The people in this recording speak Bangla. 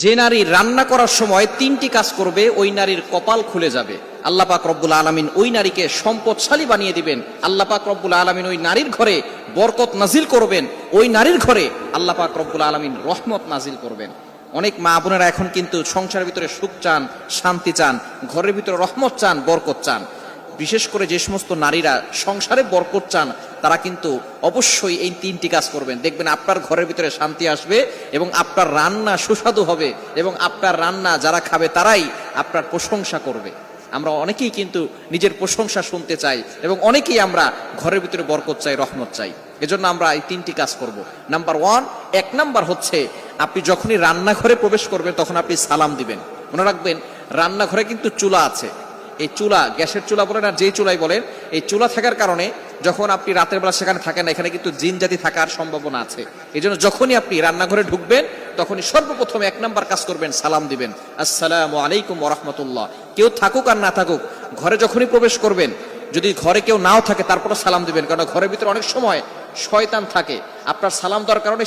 যে নারী রান্না করার সময় তিনটি কাজ করবে ওই নারীর কপাল খুলে যাবে। আল্লাহ পাক রব্বুল আলামিন ওই নারীকে সম্পদশালী বানিয়ে দিবেন। আল্লাহ পাক রব্বুল আলামিন ওই নারীর ঘরে বরকত নাজিল করবেন। ওই নারীর ঘরে আল্লাহ পাক রব্বুল আলামিন রহমত নাজিল করবেন। অনেক মা বোনেরা এখন কিন্তু সংসারের ভিতরে সুখ চান, শান্তি চান, ঘরের ভিতরে রহমত চান, বরকত চান। বিশেষ করে যে সমস্ত নারীরা সংসারে বরকত চান তারা কিন্তু অবশ্যই এই তিনটি কাজ করবেন। দেখবেন আপনার ঘরের ভিতরে শান্তি আসবে এবং আপনার রান্না সুস্বাদু হবে এবং আপনার রান্না যারা খাবে তারাই আপনার প্রশংসা করবে। আমরা অনেকেই কিন্তু নিজের প্রশংসা শুনতে চাই এবং অনেকেই আমরা ঘরের ভিতরে বরকত চাই, রহমত চাই। এজন্য আমরা এই তিনটি কাজ করব। নাম্বার 1, 1 নাম্বার হচ্ছে আপনি যখনই রান্নাঘরে প্রবেশ করবেন তখন আপনি সালাম দিবেন। মনে রাখবেন রান্নাঘরে কিন্তু চুলা আছে। এই চুলা, গ্যাসের চুলা বলেন আর যেই চুলাই বলেন, এই চুলা থাকার কারণে যখন আপনি রাতের বেলা সেখানে থাকেন না, এখানে কিন্তু জিন জাতি থাকার সম্ভাবনা আছে। এই জন্য যখনই আপনি রান্নাঘরে ঢুকবেন তখনই সর্বপ্রথম 1 নাম্বার কাজ করবেন, সালাম দিবেন, আসসালামু আলাইকুম ওয়া রাহমাতুল্লাহ। কেউ থাকুক আর না থাকুক, ঘরে যখনই প্রবেশ করবেন, যদি ঘরে কেউ নাও থাকে তারপরে সালাম দিবেন, কারণ ঘরের ভিতরে অনেক সময় শয়তান থাকে। আপনার সালাম দেওয়ার কারণে